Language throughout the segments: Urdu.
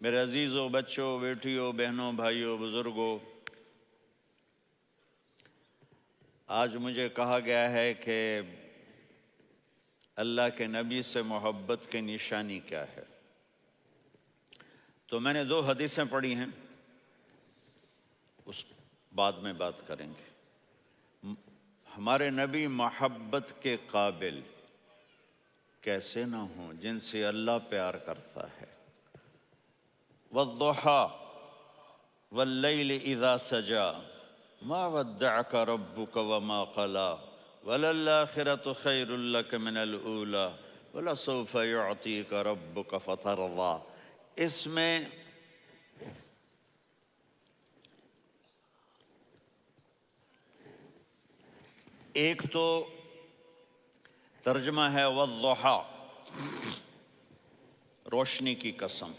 میرے عزیزوں، بچوں، بیٹیوں، بہنوں، بھائیوں، بزرگوں، آج مجھے کہا گیا ہے کہ اللہ کے نبی سے محبت کی نشانی کیا ہے۔ تو میں نے 2 حدیثیں پڑھی ہیں، اس بعد میں بات کریں گے۔ ہمارے نبی محبت کے قابل کیسے نہ ہوں جن سے اللہ پیار کرتا ہے۔ والضحیٰ واللیل اذا سجا ما ودعک ربک وما قلی وللآخرۃ خیر لک من الاولی ولسوف یعطیک ربک فترضی۔ اس میں ایک تو ترجمہ ہے والضحیٰ، روشنی کی قسم،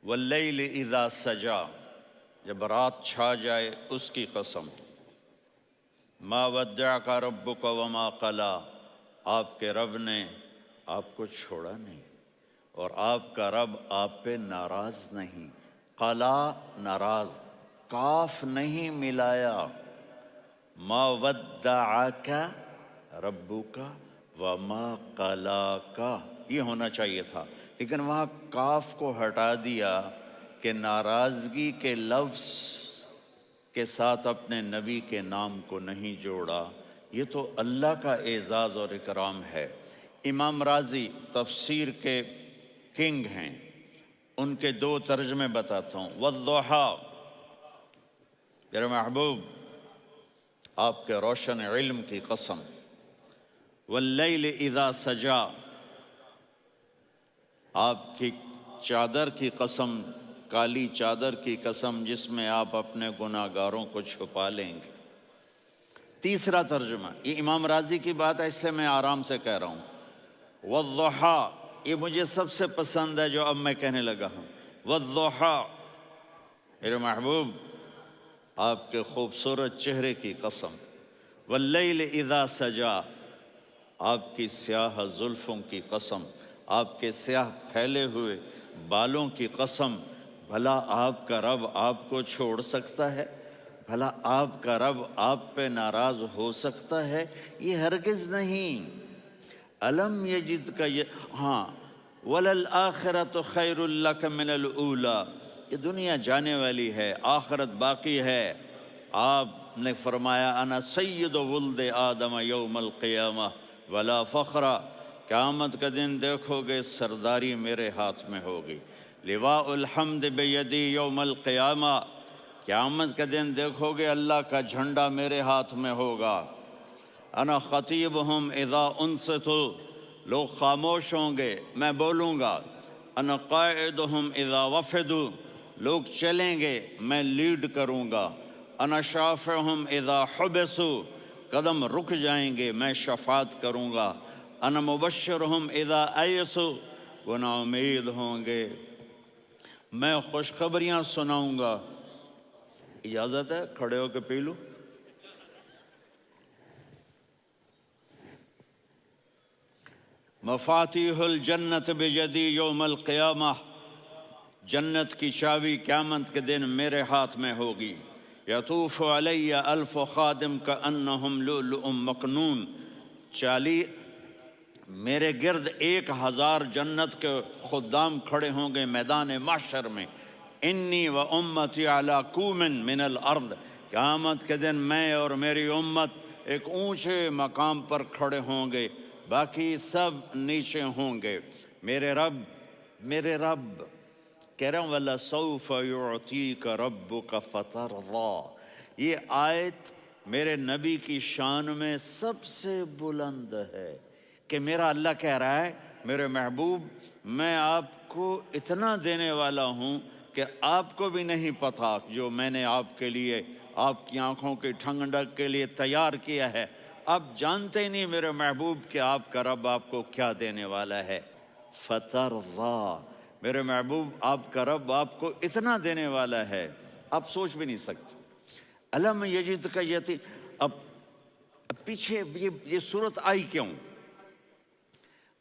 واللیل اذا سجا، جب رات چھا جائے اس کی قسم، ما ودعک ربک وما قلی، آپ کے رب نے آپ کو چھوڑا نہیں اور آپ کا رب آپ پہ ناراض نہیں۔ قلا ناراض، کاف نہیں ملایا۔ ما ودعک ربک وما قلاک، یہ ہونا چاہیے تھا، لیکن وہاں کاف کو ہٹا دیا کہ ناراضگی کے لفظ کے ساتھ اپنے نبی کے نام کو نہیں جوڑا۔ یہ تو اللہ کا اعزاز اور اکرام ہے۔ امام رازی تفسیر کے کنگ ہیں، ان کے 2 ترجمے بتاتا ہوں۔ والضحیٰ، میرے محبوب آپ کے روشن علم کی قسم، واللیل اذا سجا، آپ کی چادر کی قسم، کالی چادر کی قسم جس میں آپ اپنے گناہگاروں کو چھپا لیں گے۔ تیسرا ترجمہ، یہ امام راضی کی بات ہے اس لیے میں آرام سے کہہ رہا ہوں۔ والضحیٰ، یہ مجھے سب سے پسند ہے جو اب میں کہنے لگا ہوں۔ والضحیٰ، میرے محبوب آپ کے خوبصورت چہرے کی قسم، واللیل اذا سجا، آپ کی سیاہ زلفوں کی قسم، آپ کے سیاہ پھیلے ہوئے بالوں کی قسم۔ بھلا آپ کا رب آپ کو چھوڑ سکتا ہے؟ بھلا آپ کا رب آپ پہ ناراض ہو سکتا ہے؟ یہ ہرگز نہیں۔ الم یجد کا ہاں، وللآخرۃ خیر لک من الاولی، یہ دنیا جانے والی ہے، آخرت باقی ہے۔ آپ نے فرمایا انا سید ولد آدم یوم القیامہ ولا فخر، قیامت کا دن دیکھو گے سرداری میرے ہاتھ میں ہوگی۔ لواء الحمد بیدی یوم القیامہ، قیامت کا دن دیکھو گے اللہ کا جھنڈا میرے ہاتھ میں ہوگا۔ انا خطیبہم اذا انصتوا، لوگ خاموش ہوں گے میں بولوں گا۔ انا قائدہم اذا وفدوا، لوگ چلیں گے میں لیڈ کروں گا۔ انا شافعہم اذا حبسوا، قدم رک جائیں گے میں شفاعت کروں گا۔ انا مبشرہم اذا ایسوا، وہ نا امید ہوں گے میں خوشخبریاں سناؤں گا۔ اجازت ہے کھڑے ہو کے پی لوں؟ مفاتیح الجنت بیدی یوم القیامہ، جنت کی چابی قیامت کے دن میرے ہاتھ میں ہوگی۔ یطوف علی الف خادم کانہم لؤلؤ مکنون، میرے گرد 1000 جنت کے خدام کھڑے ہوں گے میدان محشر میں۔ انی و امتی علی کوم من الارض، قیامت کے دن میں اور میری امت ایک اونچے مقام پر کھڑے ہوں گے، باقی سب نیچے ہوں گے۔ میرے رب کہہ رہا ہوں وَلَسَوْفَ يُعْطِيكَ رَبُّكَ فَتَرْضَىٰ، یہ آیت میرے نبی کی شان میں سب سے بلند ہے کہ میرا اللہ کہہ رہا ہے میرے محبوب میں آپ کو اتنا دینے والا ہوں کہ آپ کو بھی نہیں پتہ جو میں نے آپ کے لیے، آپ کی آنکھوں کی ٹھنڈک کے لیے تیار کیا ہے۔ آپ جانتے نہیں میرے محبوب کہ آپ کا رب آپ کو کیا دینے والا ہے۔ فَتَرْضَىٰ، میرے محبوب آپ کا رب آپ کو اتنا دینے والا ہے آپ سوچ بھی نہیں سکتے۔ الم یجد کا یتی، اب پیچھے یہ صورت آئی کیوں؟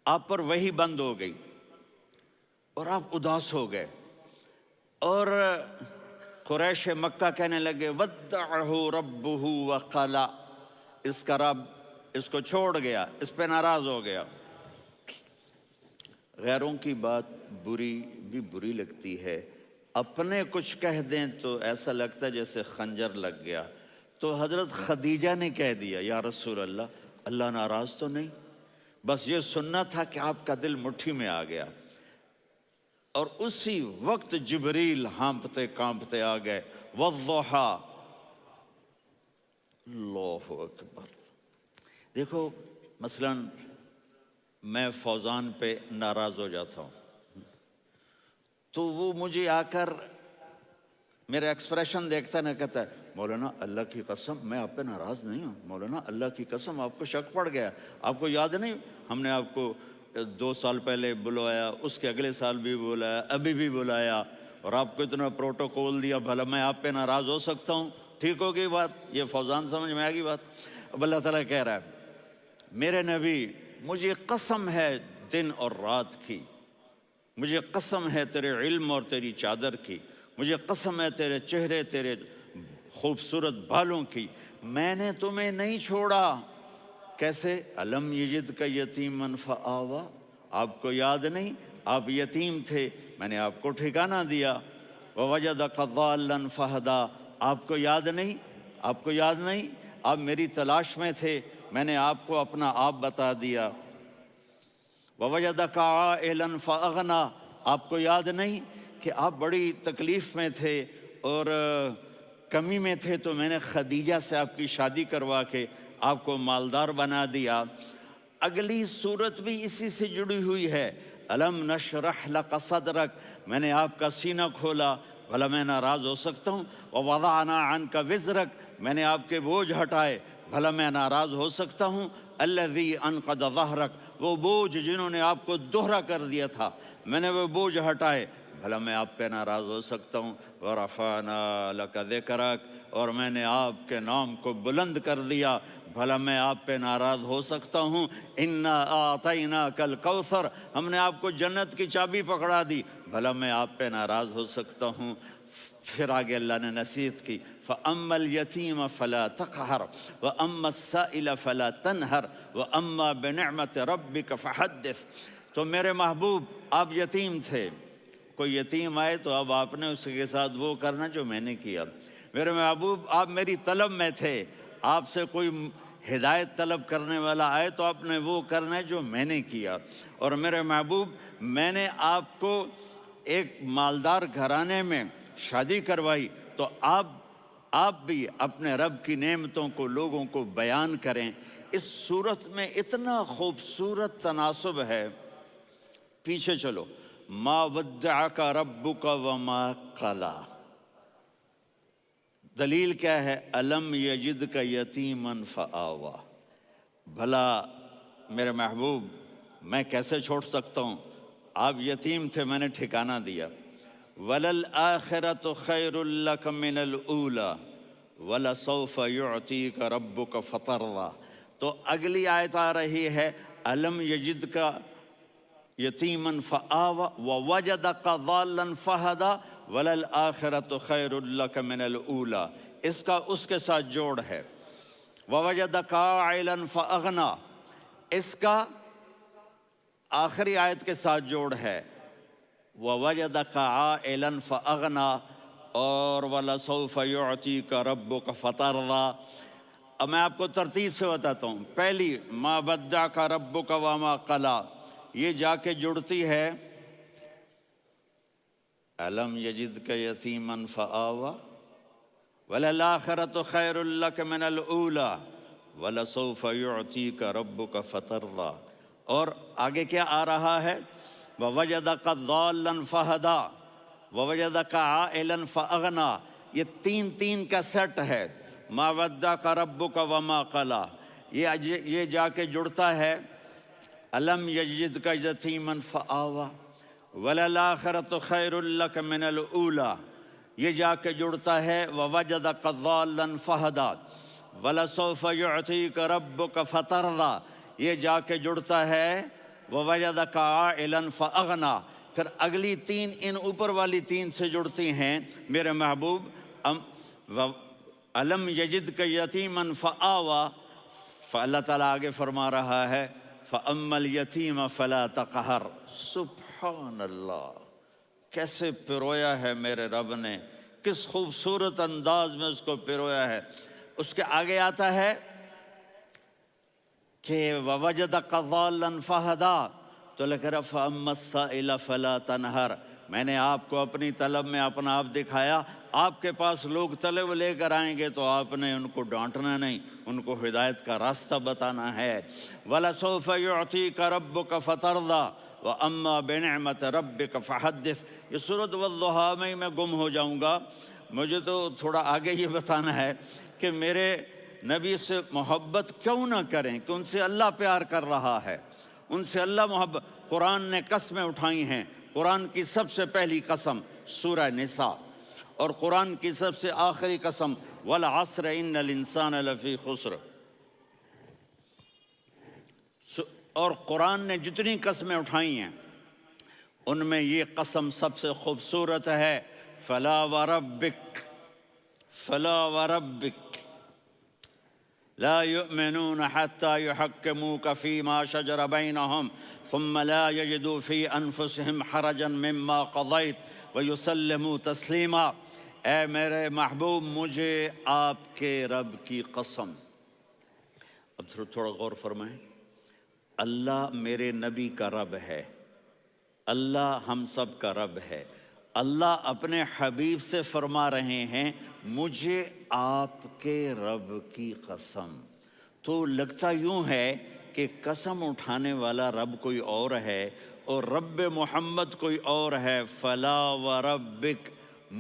آپ پر وحی بند ہو گئی اور آپ اداس ہو گئے۔ اور قریش مکہ کہنے لگے ودعہ ربہ وقلا، اس کا رب اس کو چھوڑ گیا، اس پہ ناراض ہو گیا۔ غیروں کی بات بھی بری لگتی ہے، اپنے کچھ کہہ دیں تو ایسا لگتا ہے جیسے خنجر لگ گیا۔ تو حضرت خدیجہ نے کہہ دیا یا رسول اللہ، اللہ ناراض تو نہیں؟ بس یہ سننا تھا کہ آپ کا دل مٹھی میں آ گیا۔ اور اسی وقت جبریل ہانپتے کانپتے آ گئے، والضحیٰ، اللہ اکبر۔ دیکھو مثلا میں فوزان پہ ناراض ہو جاتا ہوں تو وہ مجھے آ کر میرا ایکسپریشن دیکھتا نہ کہتا ہے مولانا اللہ کی قسم میں آپ پہ ناراض نہیں ہوں، مولانا اللہ کی قسم آپ کو شک پڑ گیا، آپ کو یاد نہیں ہم نے آپ کو 2 سال پہلے بلوایا، اس کے اگلے سال بھی بلایا، ابھی بھی بلایا، اور آپ کو اتنا پروٹوکول دیا، بھلا میں آپ پہ ناراض ہو سکتا ہوں؟ ٹھیک ہو گئی بات؟ یہ فوزان سمجھ میں آ گئی بات؟ اب اللہ تعالیٰ کہہ رہا ہے میرے نبی مجھے قسم ہے دن اور رات کی، مجھے قسم ہے تیرے علم اور تیری چادر کی، مجھے قسم ہے تیرے چہرے، تیرے خوبصورت بالوں کی، میں نے تمہیں نہیں چھوڑا۔ کیسے؟ الم یجد کا یتیمن فآوا، آپ کو یاد نہیں آپ یتیم تھے، میں نے آپ کو ٹھکانہ دیا۔ ووجدک ضالا فہدا، آپ کو یاد نہیں، آپ کو یاد نہیں آپ میری تلاش میں تھے، میں نے آپ کو اپنا آپ بتا دیا۔ ووجدک عائلا فاغنا، آپ کو یاد نہیں کہ آپ بڑی تکلیف میں تھے اور کمی میں تھے تو میں نے خدیجہ سے آپ کی شادی کروا کے آپ کو مالدار بنا دیا۔ اگلی صورت بھی اسی سے جڑی ہوئی ہے، الم نشرح لک صدرک، میں نے آپ کا سینہ کھولا، بھلا میں ناراض ہو سکتا ہوں؟ ووضعنا عنک وزرک، میں نے آپ کے بوجھ ہٹائے، بھلا میں ناراض ہو سکتا ہوں؟ الذی انقض ظہرک، وہ بوجھ جنہوں نے آپ کو دوہرا کر دیا تھا، میں نے وہ بوجھ ہٹائے، بھلا میں آپ پہ ناراض ہو سکتا ہوں؟ ورفعنا لک ذکرک، اور میں نے آپ کے نام کو بلند کر دیا، بھلا میں آپ پہ ناراض ہو سکتا ہوں؟ انا اعطیناک الکوثر، ہم نے آپ کو جنت کی چابی پکڑا دی، بھلا میں آپ پہ ناراض ہو سکتا ہوں؟ پھر آگے اللہ نے نصیحت کی، فَأَمَّا الْيَتِيمَ فَلَا تَقْهَرْ وَأَمَّا السَّائِلَ فَلَا تَنْهَرْ وَأَمَّا بِنِعْمَةِ رَبِّكَ فَحَدِّثْ۔ تو میرے محبوب آپ یتیم تھے، کوئی یتیم آئے تو اب آپ نے اس کے ساتھ وہ کرنا جو میں نے کیا۔ میرے محبوب آپ میری طلب میں تھے، آپ سے کوئی ہدایت طلب کرنے والا آئے تو آپ نے وہ کرنا ہے جو میں نے کیا۔ اور میرے محبوب میں نے آپ کو ایک مالدار گھرانے میں شادی کروائی تو آپ بھی اپنے رب کی نعمتوں کو لوگوں کو بیان کریں۔ اس صورت میں اتنا خوبصورت تناسب ہے، پیچھے چلو، ما ودعک ربک وما قلی، دلیل کیا ہے؟ الم یجدک یتیما فآوا، بھلا میرے محبوب میں کیسے چھوڑ سکتا ہوں؟ آپ یتیم تھے، میں نے ٹھکانہ دیا۔ وَلَلْآخِرَةُ خَيْرٌ لَكَ مِنَ الْأُولَى وَلَسَوْفَ يُعْطِيكَ رَبُّكَ فَتَرْضَىٰ۔ تو اگلی آیت آ رہی ہے الم یجدک یتیما فآوا ووجدک ضالا فہدا وَلَلْآخِرَةُ خَيْرٌ لَكَ مِنَ الْأُولَى، اس کا اس کے ساتھ جوڑ ہے۔ وَوَجَدَكَ عَائِلًا فَأَغْنَىٰ، اس کا آخری آیت کے ساتھ جوڑ ہے، وَوَجَدَكَ عَائِلًا فَأَغْنَىٰ اور وَلَسَوْفَ يُعْطِيكَ رَبُّكَ فَتَرْضَىٰ۔ اب میں آپ کو ترتیب سے بتاتا ہوں۔ پہلی مَا وَدَّعَكَ رَبُّكَ وَمَا قَلَىٰ، یہ جا کے جڑتی ہے أَلَمْ يَجِدْكَ يَتِيمًا فَآوَىٰ وَلَلْآخِرَةُ خَيْرٌ لَكَ مِنَ الْأُولَىٰ وَلَسَوْفَ يُعْطِيكَ رَبُّكَ فَتَرْضَىٰ۔ اور آگے کیا آ رہا ہے؟ وَوَجَدَكَ ضَالًّا فَهَدَىٰ وَوَجَدَكَ عَائِلًا فَأَغْنَىٰ، یہ تین کا سیٹ ہے۔ مَا وَدَّعَكَ رَبُّكَ وَمَا قَلَىٰ، یہ جا کے جڑتا ہے أَلَمْ يَجِدْكَ يَتِيمًا فَآوَىٰ وَلَلْآخِرَةُ خَيْرٌ لَكَ مِنَ الْأُولَىٰ، یہ جا کے جڑتا ہے وَوَجَدَكَ ضَالًّا فَهَدَىٰ وَلَسَوْفَ يُعْطِيكَ رَبُّكَ فَتَرْضَىٰ، یہ جا کے جڑتا ہے وَوَجَدَكَ عَائِلًا فَأَغْنَىٰ، پھر اگلی تین ان اوپر والی تین سے جڑتی ہیں. میرے محبوب علم یجد کا یتیمن فآوا، اللہ تعالیٰ آگے فرما رہا ہے فَأَمَّا الْيَتِيمَ فَلَا تَقْهَرْ. سبحان اللہ، کیسے پرویا ہے میرے رب نے، کس خوبصورت انداز میں اس کو پرویا ہے. اس کے آگے آتا ہے کہ وَوَجَدَكَ ضَالًّا فَهَدَىٰ، تو لکھ رہا فَأَمَّا السَّائِلَ فَلَا تَنْهَرْ. میں نے آپ کو اپنی طلب میں اپنا آپ دکھایا. آپ کے پاس لوگ طلب لے کر آئیں گے تو آپ نے ان کو ڈانٹنا نہیں، ان کو ہدایت کا راستہ بتانا ہے. وَلَسَوْفَ يُعْطِيكَ رَبُّكَ فَتَرْضَىٰ وَأَمَّا بِنِعْمَةِ رَبِّكَ فَحَدِّثْ. یہ سورۃ والضحیٰ میں گم ہو جاؤں گا. مجھے تو تھوڑا آگے یہ بتانا ہے کہ میرے نبی سے محبت کیوں نہ کریں، کہ ان سے اللہ پیار کر رہا ہے، ان سے اللہ محبت. قرآن نے قسمیں اٹھائی ہیں. قرآن کی سب سے پہلی قسم سورہ نساء، اور قرآن کی سب سے آخری قسم والعصر ان الانسان لفی خسر. اور قرآن نے جتنی قسمیں اٹھائی ہیں ان میں یہ قسم سب سے خوبصورت ہے. فلا وربک، فلا وربک لا يؤمنون حتى يحكموك فيما شجر بينهم ثم لا يجدوا في أنفسهم حرجا مما قضيت ويسلموا تسلیما. اے میرے محبوب، مجھے آپ کے رب کی قسم. اب تھوڑا غور فرمائیں. اللہ میرے نبی کا رب ہے، اللہ ہم سب کا رب ہے. اللہ اپنے حبیب سے فرما رہے ہیں مجھے آپ کے رب کی قسم. تو لگتا یوں ہے کہ قسم اٹھانے والا رب کوئی اور ہے اور رب محمد کوئی اور ہے. فلا وربک،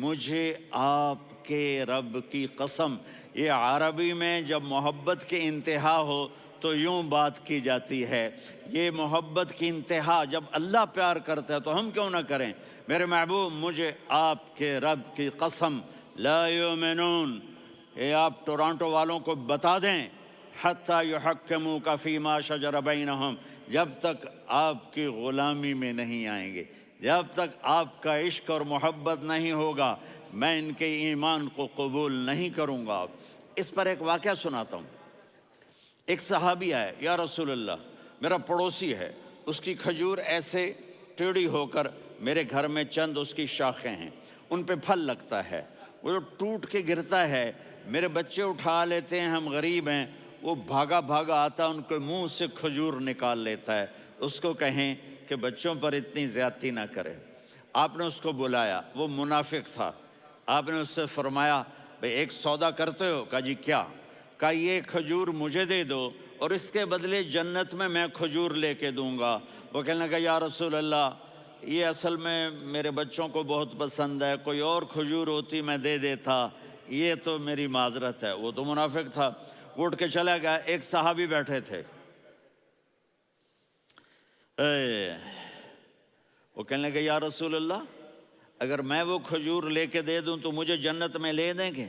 مجھے آپ کے رب کی قسم. یہ عربی میں جب محبت کی انتہا ہو تو یوں بات کی جاتی ہے. یہ محبت کی انتہا جب اللہ پیار کرتا ہے تو ہم کیوں نہ کریں. میرے محبوب، مجھے آپ کے رب کی قسم لا یؤمنون، یہ آپ ٹورانٹو والوں کو بتا دیں، حتی یحکموک فیما شجر بینہم، جب تک آپ کی غلامی میں نہیں آئیں گے، جب تک آپ کا عشق اور محبت نہیں ہوگا، میں ان کے ایمان کو قبول نہیں کروں گا. اس پر ایک واقعہ سناتا ہوں. ایک صحابی آئے، یا رسول اللہ، میرا پڑوسی ہے، اس کی کھجور ایسے ٹیڑھی ہو کر میرے گھر میں چند اس کی شاخیں ہیں، ان پہ پھل لگتا ہے، وہ جو ٹوٹ کے گرتا ہے میرے بچے اٹھا لیتے ہیں، ہم غریب ہیں، وہ بھاگا بھاگا آتا ان کے منہ سے کھجور نکال لیتا ہے. اس کو کہیں کہ بچوں پر اتنی زیادتی نہ کرے. آپ نے اس کو بلایا، وہ منافق تھا. آپ نے اس سے فرمایا بھئی ایک سودا کرتے ہو؟ کہا جی کیا؟ کہا یہ کھجور مجھے دے دو اور اس کے بدلے جنت میں کھجور لے کے دوں گا. وہ کہنے لگا یا رسول اللہ، یہ اصل میں میرے بچوں کو بہت پسند ہے، کوئی اور کھجور ہوتی میں دے دیتا، یہ تو میری معذرت ہے. وہ تو منافق تھا، وہ اٹھ کے چلا گیا. ایک صحابی بیٹھے تھے، وہ کہنے لگے یا رسول اللہ، اگر میں وہ کھجور لے کے دے دوں تو مجھے جنت میں لے دیں گے؟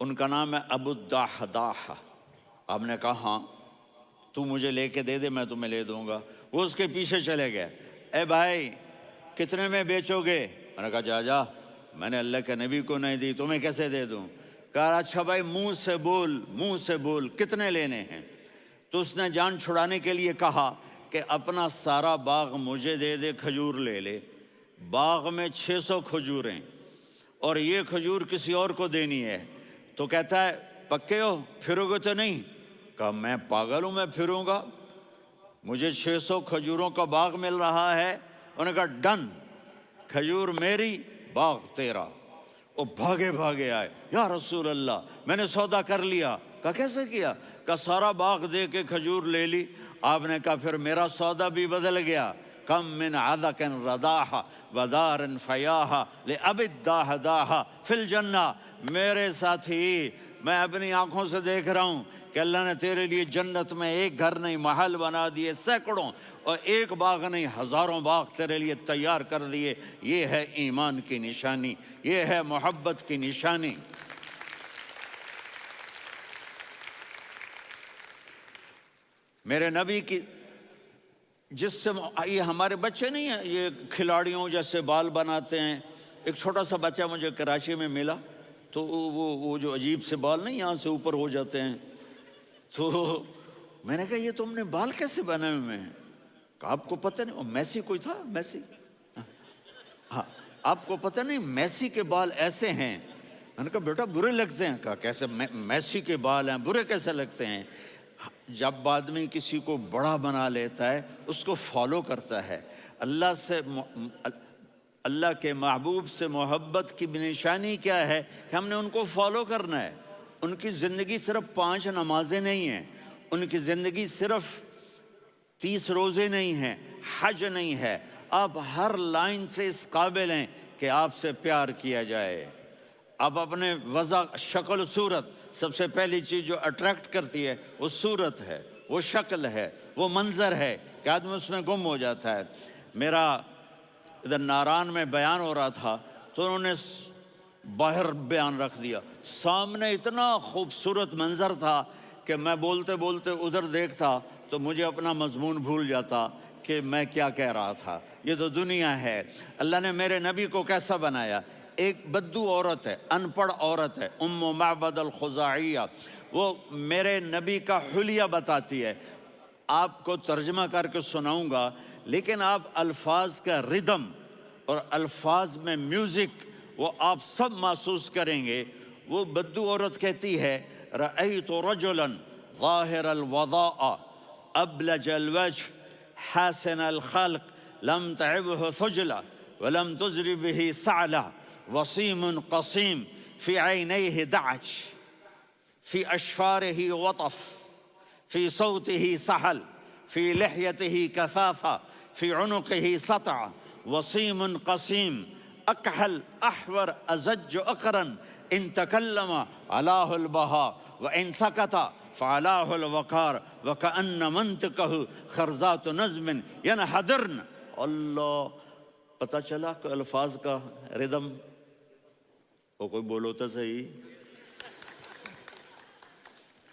ان کا نام ہے ابو الدحداح. آپ نے کہا ہاں، تو مجھے لے کے دے دے، میں تمہیں لے دوں گا. وہ اس کے پیچھے چلے گئے. اے بھائی کتنے میں بیچو گے؟ میں نے کہا جا جا، میں نے اللہ کے نبی کو نہیں دی، تمہیں کیسے دے دوں؟ کہا اچھا بھائی منہ سے بول، منہ سے بول، کتنے لینے ہیں؟ تو اس نے جان چھڑانے کے لیے کہا کہ اپنا سارا باغ مجھے دے دے، کھجور لے لے. باغ میں 600 کھجوریں اور یہ کھجور کسی اور کو دینی ہے. تو کہتا ہے پکے ہو، پھرو گے تو نہیں؟ کہا میں پاگل ہوں، میں پھروں گا؟ مجھے 600 کھجوروں کا باغ مل رہا ہے. انہوں نے کہا ڈن، کھجور میری، باغ تیرا. وہ بھاگے بھاگے آئے، یا رسول اللہ میں نے سودا کر لیا. کہا کیسے کیا؟ کہا سارا باغ دے کے کھجور لے لی. آپ نے کہا پھر میرا سودا بھی بدل گیا. کم من عدق رداح ودار فیاح لأب الدحداح فی الجنہ. میرے ساتھی، میں اپنی آنکھوں سے دیکھ رہا ہوں کہ اللہ نے تیرے لیے جنت میں ایک گھر نہیں محل بنا دیے سینکڑوں، اور ایک باغ نہیں ہزاروں باغ تیرے لیے تیار کر دیے. یہ ہے ایمان کی نشانی، یہ ہے محبت کی نشانی. میرے نبی کی جس سے یہ ہمارے بچے نہیں ہیں، یہ کھلاڑیوں جیسے بال بناتے ہیں. ایک چھوٹا سا بچہ مجھے کراچی میں ملا، تو وہ جو عجیب سے بال نہیں یہاں سے اوپر ہو جاتے ہیں، تو میں نے کہا یہ تم نے بال کیسے بنائے ہوئے ہیں؟ کہا آپ کو پتہ نہیں، میسی کوئی تھا، میسی، ہاں آپ کو پتہ نہیں میسی کے بال ایسے ہیں؟ میں نے کہا بیٹا برے لگتے ہیں. کہا کیسے؟ میسی کے بال ہیں برے کیسے لگتے ہیں؟ جب آدمی کسی کو بڑا بنا لیتا ہے اس کو فالو کرتا ہے. اللہ کے محبوب سے محبت کی نشانی کیا ہے کہ ہم نے ان کو فالو کرنا ہے. ان کی زندگی صرف 5 نمازیں نہیں ہیں، ان کی زندگی صرف 30 روزے نہیں ہیں، حج نہیں ہے. آپ ہر لائن سے اس قابل ہیں کہ آپ سے پیار کیا جائے. آپ اپنے وضع، شکل و صورت، سب سے پہلی چیز جو اٹریکٹ کرتی ہے وہ صورت ہے، وہ شکل ہے، وہ منظر ہے کہ آدمی اس میں گم ہو جاتا ہے. میرا ادھر ناران میں بیان ہو رہا تھا تو انہوں نے باہر بیان رکھ دیا، سامنے اتنا خوبصورت منظر تھا کہ میں بولتے بولتے ادھر دیکھتا تو مجھے اپنا مضمون بھول جاتا کہ میں کیا کہہ رہا تھا. یہ تو دنیا ہے. اللہ نے میرے نبی کو کیسا بنایا؟ ایک بدو عورت ہے، ان پڑھ عورت ہے، ام معبد الخزاعیہ، وہ میرے نبی کا حلیہ بتاتی ہے. آپ کو ترجمہ کر کے سناؤں گا، لیکن آپ الفاظ کا ردم اور الفاظ میں میوزک وہ آپ سب محسوس کریں گے. وہ بدو عورت کہتی ہے رأیت رجلا ظاہر الوضاء ابلج الوجه حاسن الخلق لم تعبه ثجلة ولم تزر به سعلة وصيم قصيم في عينيه دعج في أشفاره وطف في صوته سحل في لحيته كثافة في عنقه سطع وصيم قصيم أكحل أحور أزج أقرن إن تكلم علاه البهاء وإن سكت فعلاه الوقار وكأن منطقه خرزات نظم ينحدرن. اللہ، پتہ چلا کہ الفاظ کا ردم. وہ کوئی بولو تو صحیح،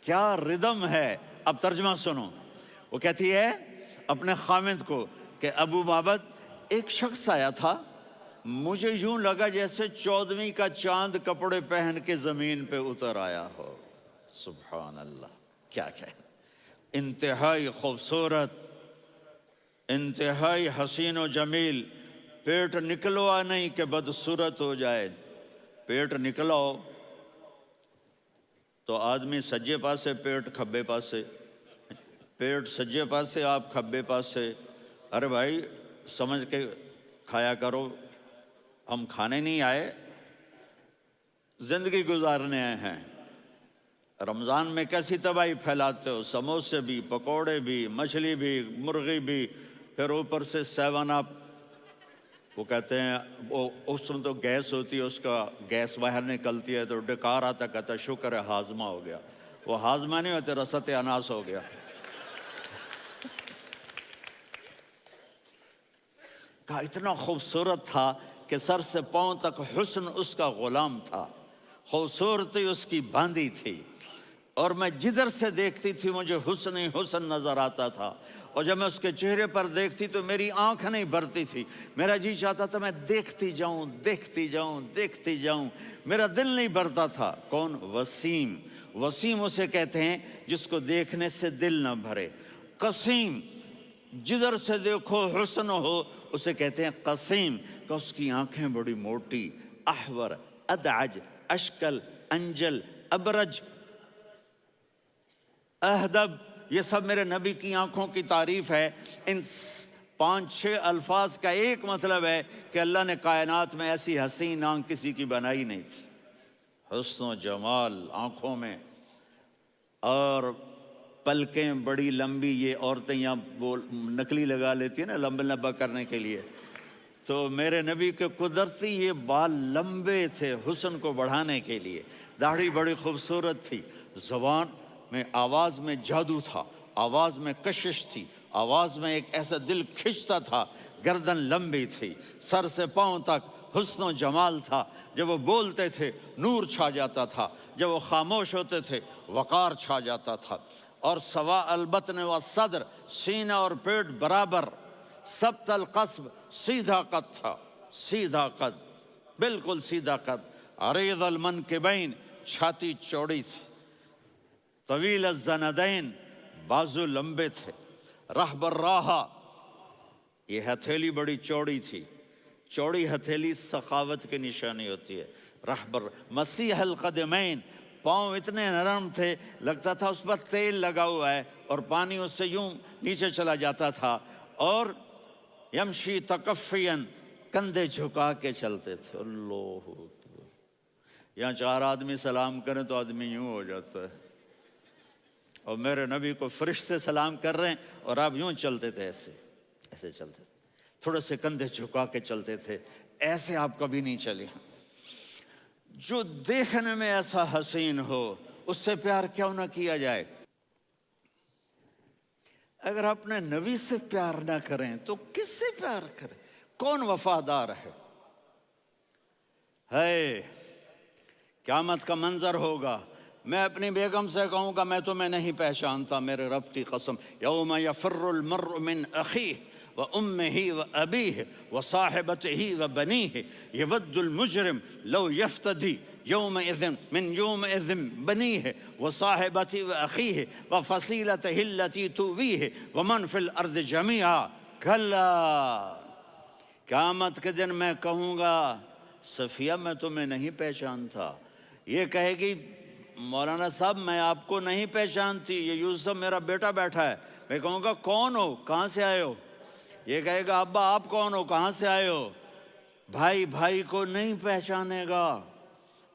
کیا ردم ہے. اب ترجمہ سنو. وہ کہتی ہے اپنے خامد کو کہ ابو معبد، ایک شخص آیا تھا، مجھے یوں لگا جیسے 14ویں کا چاند کپڑے پہن کے زمین پہ اتر آیا ہو. سبحان اللہ، کیا کہے. انتہائی خوبصورت، انتہائی حسین و جمیل. پیٹ نکلوا نہیں کہ بدصورت ہو جائے. پیٹ نکلاؤ تو آدمی سجے پاسے پیٹ کھبے پاسے، پیٹ سجے پاسے آپ کھبے پاسے. ارے بھائی سمجھ کے کھایا کرو. ہم کھانے نہیں آئے، زندگی گزارنے آئے ہیں. رمضان میں کیسی تباہی پھیلاتے ہو، سموسے بھی، پکوڑے بھی، مچھلی بھی، مرغی بھی، پھر اوپر سے 7 اپ. وہ کہتے ہیں وہ اس میں تو گیس ہوتی ہے، اس کا گیس باہر نکلتی ہے تو ڈکار آتا، کہتا شکر ہے ہاضمہ ہو گیا. وہ ہاضمہ نہیں ہوتے، رسط اناس ہو گیا. کہا اتنا خوبصورت تھا کہ سر سے پاؤں تک حسن اس کا غلام تھا، خوبصورتی اس کی باندھی تھی، اور میں جدھر سے دیکھتی تھی مجھے حسن ہی حسن نظر آتا تھا. اور جب میں اس کے چہرے پر دیکھتی تو میری آنکھ نہیں بھرتی تھی، میرا جی چاہتا تھا میں دیکھتی جاؤں دیکھتی جاؤں دیکھتی جاؤں، میرا دل نہیں بھرتا تھا. کون؟ وسیم. وسیم اسے کہتے ہیں جس کو دیکھنے سے دل نہ بھرے. قسیم، جدھر سے دیکھو حسن ہو، اسے کہتے ہیں قسیم، کہ اس کی آنکھیں بڑی موٹی. احور، ادعج، اشکل، انجل، ابرج، اہدب، یہ سب میرے نبی کی آنکھوں کی تعریف ہے. ان 5-6 الفاظ کا ایک مطلب ہے کہ اللہ نے کائنات میں ایسی حسین آنکھ کسی کی بنائی نہیں تھی. حسن و جمال آنکھوں میں، اور پلکیں بڑی لمبی. یہ عورتیں یہاں نکلی لگا لیتی ہیں نا لمبا لمبا کرنے کے لیے، تو میرے نبی کے قدرتی یہ بال لمبے تھے حسن کو بڑھانے کے لیے. داڑھی بڑی خوبصورت تھی. زبان میں، آواز میں جادو تھا، آواز میں کشش تھی، آواز میں ایک ایسا دل کھنچتا تھا. گردن لمبی تھی، سر سے پاؤں تک حسن و جمال تھا. جب وہ بولتے تھے نور چھا جاتا تھا، جب وہ خاموش ہوتے تھے وقار چھا جاتا تھا. اور سوا البطن و صدر، سینہ اور پیٹ برابر، سبت القصب، سیدھا قد تھا، سیدھا قد، بالکل سیدھا قد، عریض المنکبین، چھاتی چوڑی تھی، طویل الزندین، بازو لمبے تھے، رحب الراحہ، یہ ہتھیلی بڑی چوڑی تھی، چوڑی ہتھیلی سخاوت کی نشانی ہوتی ہے، رحب مسیح القدمین، پاؤں اتنے نرم تھے لگتا تھا اس پر تیل لگا ہوا ہے اور پانی اس سے یوں نیچے چلا جاتا تھا، اور یمشی تکفین، کندھے جھکا کے چلتے تھے، اللہ اکبر، یہاں 4 آدمی سلام کریں تو آدمی یوں ہو جاتا ہے، اور میرے نبی کو فرشتے سلام کر رہے ہیں اور آپ یوں چلتے تھے، ایسے ایسے چلتے تھے، تھوڑے سے کندھے جھکا کے چلتے تھے، ایسے آپ کبھی نہیں چلے۔ جو دیکھنے میں ایسا حسین ہو اس سے پیار کیوں نہ کیا جائے؟ اگر اپنے نبی سے پیار نہ کریں تو کس سے پیار کریں؟ کون وفادار ہے؟ قیامت کا منظر ہوگا، میں اپنی بیگم سے کہوں گا میں تمہیں نہیں پہچانتا، میرے رب کی قسم، یوم یفر المرء من اخیہ وامہ وابیہ وصاحبتہ وبنیہ یود المجرم لو یفتدی یومئذ من یومئذ بنیہ وصاحبتہ واخیہ وفصیلتہ التی تؤویہ ومن فی الارض جمیعا کلا، قیامت کے دن میں کہوں گا صفیہ میں تمہیں نہیں پہچانتا، یہ کہے گی مولانا صاحب میں آپ کو نہیں پہچانتی، یہ یوسف میرا بیٹا بیٹھا ہے، میں کہوں گا کون ہو، کہاں سے آئے ہو؟ یہ کہے گا ابا آپ کون ہو، کہاں سے آئے ہو؟ بھائی بھائی کو نہیں پہچانے گا۔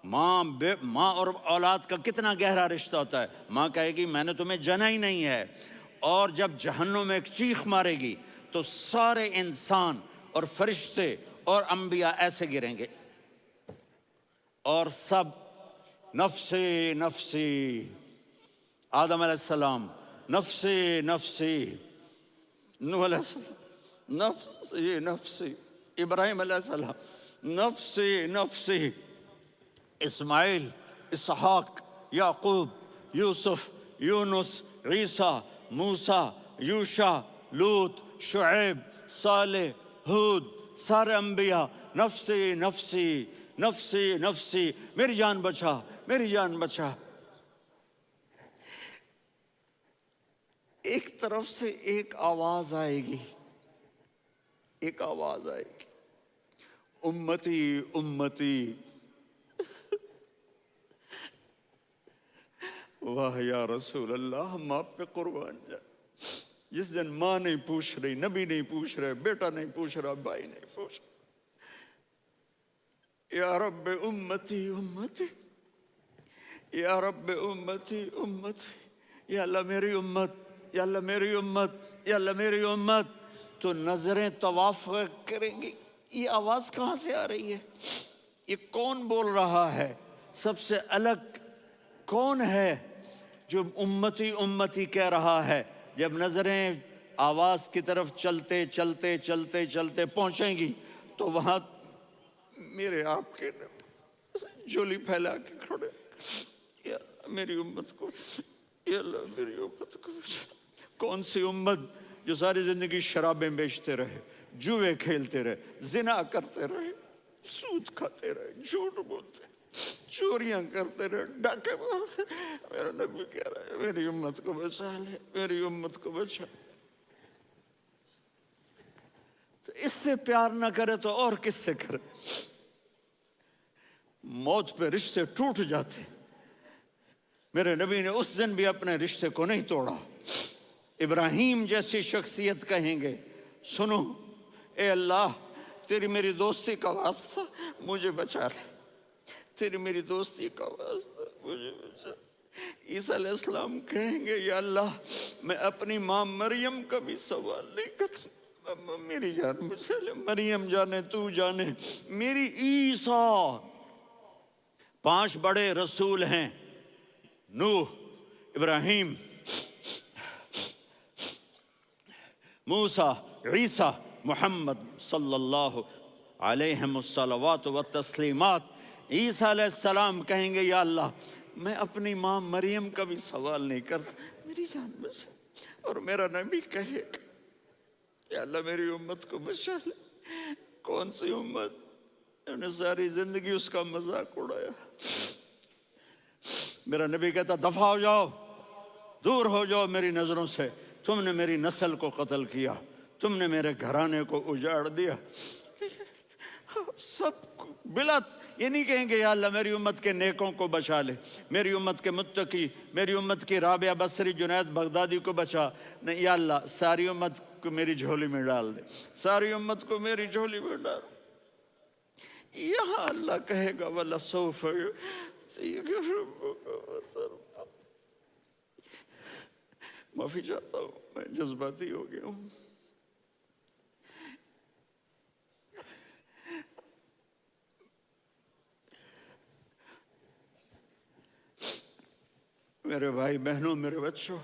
ماں اور اولاد کا کتنا گہرا رشتہ ہوتا ہے، ماں کہے گی میں نے تمہیں جنا ہی نہیں ہے، اور جب جہنم میں ایک چیخ مارے گی تو سارے انسان اور فرشتے اور انبیاء ایسے گریں گے، اور سب نفسی نفسی، آدم علیہ السلام نفسی نفسی، نوح علیہ السلام نفسی نفسی، ابراہیم علیہ السلام نفسی نفسی، اسماعیل، اسحاق، یعقوب، یوسف، یونس، عیسیٰ، موسیٰ، یوشع، لوط، شعیب، صالح، ہود، سارے انبیاء نفسی نفسی نفسی نفسی، میری جان بچا میری جان بچا۔ ایک طرف سے ایک آواز آئے گی، ایک آواز آئے گی، امتی امتی، واہ یا رسول اللہ ہم آپ پہ قربان جائیں۔ جس دن ماں نہیں پوچھ رہی، نبی نہیں پوچھ رہے، بیٹا نہیں پوچھ رہا، بھائی نہیں پوچھ رہا، یا رب امتی امتی، یا رب امتی امتی، یا اللہ میری امت، یا اللہ میری امت، یا اللہ میری امت، تو نظریں طواف کریں گی، یہ آواز کہاں سے آ رہی ہے؟ یہ کون بول رہا ہے؟ سب سے الگ کون ہے جو امتی امتی کہہ رہا ہے؟ جب نظریں آواز کی طرف چلتے چلتے چلتے چلتے پہنچیں گی تو وہاں میرے آپ کے جولی پھیلا کے کھڑے، یا میری امت کو، یا اللہ میری امت کو۔ کون سی امت جو ساری زندگی شرابیں بیچتے رہے، جوئے کھیلتے رہے، زنا کرتے رہے، سود کھاتے رہے، جھوٹ بولتے رہے، چوریاں کرتے رہے، ڈاکے مارتے رہے؟ میرا نبی کہہ رہا ہے میری امت کو بچا لے، میری امت کو بچا۔ تو اس سے پیار نہ کرے تو اور کس سے کرے؟ موت پہ رشتے ٹوٹ جاتے، میرے نبی نے اس دن بھی اپنے رشتے کو نہیں توڑا۔ ابراہیم جیسی شخصیت کہیں گے سنو اے اللہ تیری میری دوستی کا واسطہ مجھے بچا لے، تیری میری دوستی کا واسطہ مجھے بچا۔ عیسیٰ علیہ السلام کہیں گے یا اللہ میں اپنی ماں مریم کا بھی سوال نہیں کرتا، میری جان بچا لے، مریم جانے تو جانے میری عیسیٰ۔ 5 بڑے رسول ہیں، نوح، ابراہیم، موسیٰ، عیسیٰ، محمد صلی اللہ علیہ الصلوات والتسلیمات۔ عیسیٰ علیہ السلام کہیں گے یا اللہ میں اپنی ماں مریم کا بھی سوال نہیں کرتا، میری جان بچا۔ اور میرا نبی کہے یا اللہ میری امت کو بچا لے۔ کون سی امت؟ انہوں نے ساری زندگی اس کا مذاق اڑایا۔ میرا نبی کہتا دفع ہو جاؤ، دور ہو جاؤ میری نظروں سے، تم نے میری نسل کو قتل کیا، تم نے میرے گھرانے کو اجاڑ دیا۔ سب بلا یہ نہیں کہیں گے یا اللہ میری امت کے نیکوں کو بچا لے، میری امت کے متقی، میری امت کی رابعہ بصری جنید بغدادی کو بچا، نہیں یا اللہ ساری امت کو میری جھولی میں ڈال دے، ساری امت کو میری جھولی میں ڈال دے۔ یہاں اللہ کہے گا وَلَسَوْفَ يُعْطِيكَ رَبُّكَ فَتَرْضَىٰ۔ معافی چاہتا ہوں، میں جذباتی ہو گیا ہوں۔ میرے بھائی بہنوں، میرے بچوں،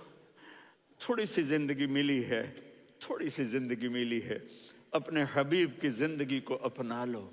تھوڑی سی زندگی ملی ہے، تھوڑی سی زندگی ملی ہے، اپنے حبیب کی زندگی کو اپنا لو۔